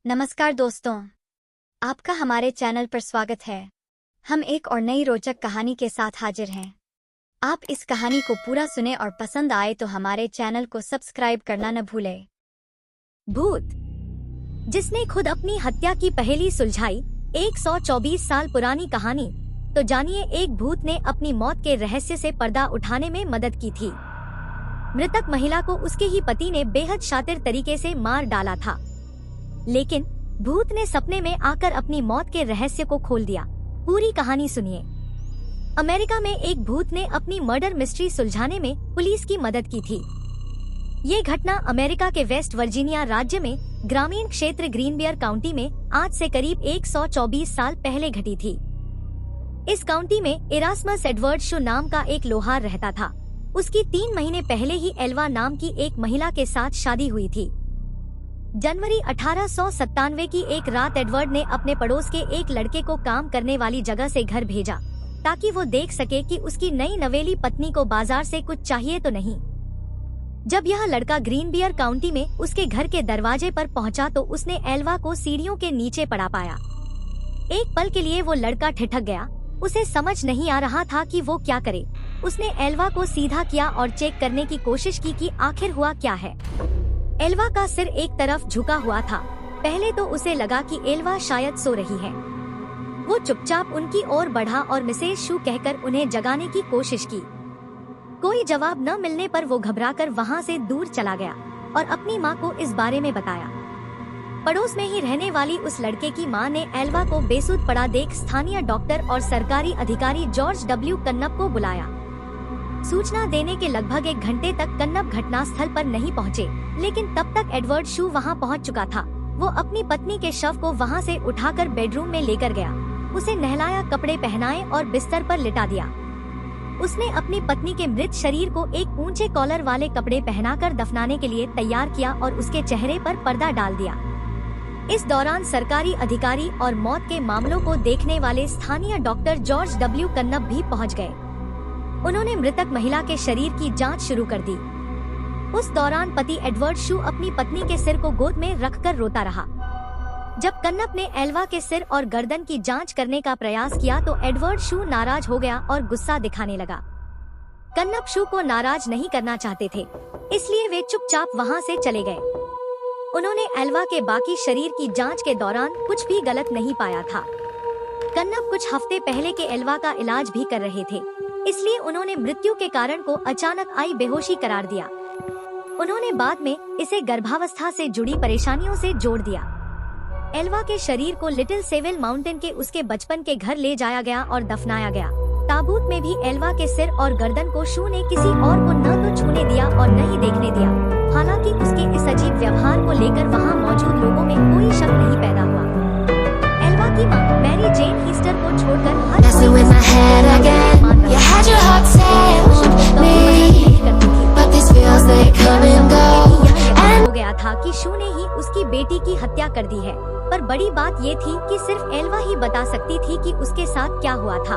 नमस्कार दोस्तों, आपका हमारे चैनल पर स्वागत है। हम एक और नई रोचक कहानी के साथ हाजिर हैं। आप इस कहानी को पूरा सुने और पसंद आए तो हमारे चैनल को सब्सक्राइब करना न भूलें। भूत जिसने खुद अपनी हत्या की पहेली सुलझाई, 124 साल पुरानी कहानी। तो जानिए, एक भूत ने अपनी मौत के रहस्य से पर्दा उठाने में मदद की थी। मृतक महिला को उसके ही पति ने बेहद शातिर तरीके से मार डाला था, लेकिन भूत ने सपने में आकर अपनी मौत के रहस्य को खोल दिया। पूरी कहानी सुनिए। अमेरिका में एक भूत ने अपनी मर्डर मिस्ट्री सुलझाने में पुलिस की मदद की थी। ये घटना अमेरिका के वेस्ट वर्जीनिया राज्य में ग्रामीण क्षेत्र ग्रीनबियर काउंटी में आज से करीब 124 साल पहले घटी थी। इस काउंटी में इरास्मस एडवर्ड शू नाम का एक लोहार रहता था। उसकी 3 महीने पहले ही एल्वा नाम की एक महिला के साथ शादी हुई थी। जनवरी 1897 की एक रात एडवर्ड ने अपने पड़ोस के एक लड़के को काम करने वाली जगह से घर भेजा, ताकि वो देख सके कि उसकी नई नवेली पत्नी को बाजार से कुछ चाहिए तो नहीं। जब यह लड़का ग्रीनबियर काउंटी में उसके घर के दरवाजे पर पहुंचा तो उसने एल्वा को सीढ़ियों के नीचे पड़ा पाया। एक पल के लिए वो लड़का ठिठक गया। उसे समझ नहीं आ रहा था कि वो क्या करे। उसने एल्वा को सीधा किया और चेक करने की कोशिश की कि आखिर हुआ क्या है। एल्वा का सिर एक तरफ झुका हुआ था। पहले तो उसे लगा कि एल्वा शायद सो रही है। वो चुपचाप उनकी ओर बढ़ा और मिसेज शू कहकर उन्हें जगाने की कोशिश की। कोई जवाब न मिलने पर वो घबराकर वहां से दूर चला गया और अपनी माँ को इस बारे में बताया। पड़ोस में ही रहने वाली उस लड़के की माँ ने एल्वा को बेसुध पड़ा देख स्थानीय डॉक्टर और सरकारी अधिकारी जॉर्ज डब्ल्यू कन्नप को बुलाया। सूचना देने के लगभग 1 घंटे तक कन्नप घटनास्थल पर नहीं पहुँचे, लेकिन तब तक एडवर्ड शू वहां पहुंच चुका था। वो अपनी पत्नी के शव को वहां से उठाकर बेडरूम में लेकर गया। उसे नहलाया, कपड़े पहनाए और बिस्तर पर लिटा दिया। उसने अपनी पत्नी के मृत शरीर को एक ऊंचे कॉलर वाले कपड़े पहनाकर दफनाने के लिए तैयार किया और उसके चेहरे पर पर्दा डाल दिया। इस दौरान सरकारी अधिकारी और मौत के मामलों को देखने वाले स्थानीय डॉक्टर जॉर्ज डब्ल्यू कन्नप भी पहुँच गए। उन्होंने मृतक महिला के शरीर की जाँच शुरू कर दी। उस दौरान पति एडवर्ड शू अपनी पत्नी के सिर को गोद में रखकर रोता रहा। जब कन्नप ने एल्वा के सिर और गर्दन की जांच करने का प्रयास किया तो एडवर्ड शू नाराज हो गया और गुस्सा दिखाने लगा। कन्नप शू को नाराज नहीं करना चाहते थे, इसलिए वे चुपचाप वहां से चले गए। उन्होंने एल्वा के बाकी शरीर की जांच के दौरान कुछ भी गलत नहीं पाया था। कन्नप कुछ हफ्ते पहले के एल्वा का इलाज भी कर रहे थे, इसलिए उन्होंने मृत्यु के कारण को अचानक आई बेहोशी करार दिया। उन्होंने बाद में इसे गर्भावस्था से जुड़ी परेशानियों से जोड़ दिया। एल्वा के शरीर को लिटिल सेविल माउंटेन के उसके बचपन के घर ले जाया गया और दफनाया गया। ताबूत में भी एल्वा के सिर और गर्दन को शू ने किसी और को न तो छूने दिया और न ही देखने दिया। हालांकि उसके इस अजीब व्यवहार को लेकर वहां मौजूद लोगों में कोई शक नहीं पैदा हुआ। एल्वा की मां मैरी जेन हीस्टर को छोड़कर हर कोई हो गया था कि शू ने ही उसकी बेटी की हत्या कर दी है। पर बड़ी बात ये थी कि सिर्फ एल्वा ही बता सकती थी कि उसके साथ क्या हुआ था।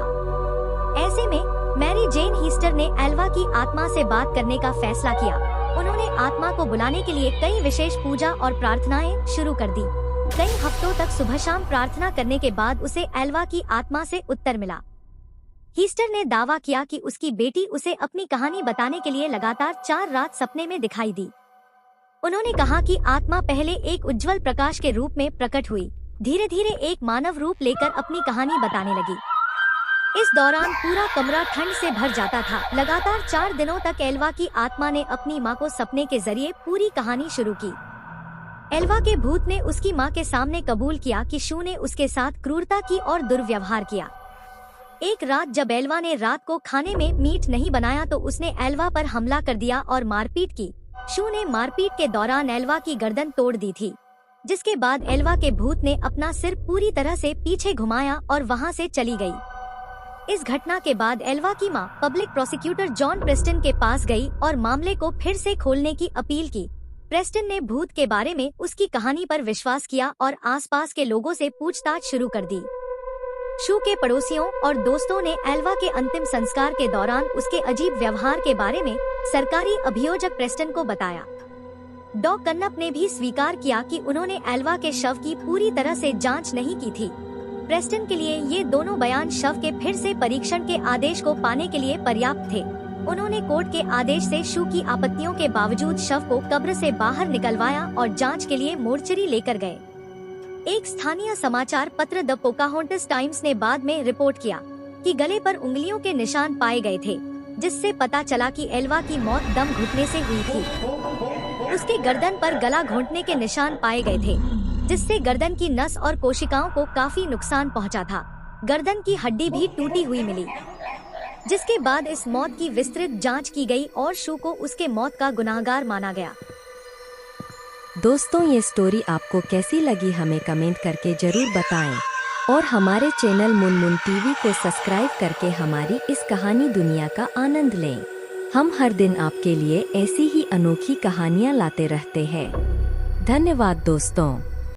ऐसे में मैरी जेन हीस्टर ने एल्वा की आत्मा से बात करने का फैसला किया। उन्होंने आत्मा को बुलाने के लिए कई विशेष पूजा और प्रार्थनाएं शुरू कर दी। कई हफ्तों तक सुबह शाम प्रार्थना करने के बाद उसे एल्वा की आत्मा से उत्तर मिला। हीस्टर ने दावा किया कि उसकी बेटी उसे अपनी कहानी बताने के लिए लगातार 4 रात सपने में दिखाई दी। उन्होंने कहा कि आत्मा पहले एक उज्जवल प्रकाश के रूप में प्रकट हुई, धीरे धीरे एक मानव रूप लेकर अपनी कहानी बताने लगी। इस दौरान पूरा कमरा ठंड से भर जाता था। लगातार 4 दिनों तक एल्वा की आत्मा ने अपनी मां को सपने के जरिए पूरी कहानी शुरू की। एल्वा के भूत ने उसकी मां के सामने कबूल किया कि शू ने उसके साथ क्रूरता की और दुर्व्यवहार किया। एक रात जब एल्वा ने रात को खाने में मीट नहीं बनाया तो उसने एल्वा पर हमला कर दिया और मारपीट की। शू ने मारपीट के दौरान एल्वा की गर्दन तोड़ दी थी, जिसके बाद एल्वा के भूत ने अपना सिर पूरी तरह से पीछे घुमाया और वहां से चली गई। इस घटना के बाद एल्वा की मां पब्लिक प्रोसिक्यूटर जॉन प्रेस्टन के पास गई और मामले को फिर से खोलने की अपील की। प्रेस्टन ने भूत के बारे में उसकी कहानी पर विश्वास किया और आसपास के लोगों से पूछताछ शुरू कर दी। शू के पड़ोसियों और दोस्तों ने एल्वा के अंतिम संस्कार के दौरान उसके अजीब व्यवहार के बारे में सरकारी अभियोजक प्रेस्टन को बताया। डॉ कन्नप ने भी स्वीकार किया कि उन्होंने एल्वा के शव की पूरी तरह से जांच नहीं की थी। प्रेस्टन के लिए ये दोनों बयान शव के फिर से परीक्षण के आदेश को पाने के लिए पर्याप्त थे। उन्होंने कोर्ट के आदेश से शू की आपत्तियों के बावजूद शव को कब्र से बाहर निकलवाया और जांच के लिए मोर्चरी लेकर गए। एक स्थानीय समाचार पत्र द पोकाहोंटस टाइम्स ने बाद में रिपोर्ट किया कि गले पर उंगलियों के निशान पाए गए थे, जिससे पता चला कि एल्वा की मौत दम घुटने से हुई थी। उसके गर्दन पर गला घोंटने के निशान पाए गए थे, जिससे गर्दन की नस और कोशिकाओं को काफी नुकसान पहुंचा था। गर्दन की हड्डी भी टूटी हुई मिली, जिसके बाद इस मौत की विस्तृत जांच की गई और शू को उसके मौत का गुनाहगार माना गया। दोस्तों, ये स्टोरी आपको कैसी लगी हमें कमेंट करके जरूर बताएं और हमारे चैनल मुनमुन टीवी को सब्सक्राइब करके हमारी इस कहानी दुनिया का आनंद लें। हम हर दिन आपके लिए ऐसी ही अनोखी कहानियाँ लाते रहते हैं। धन्यवाद दोस्तों।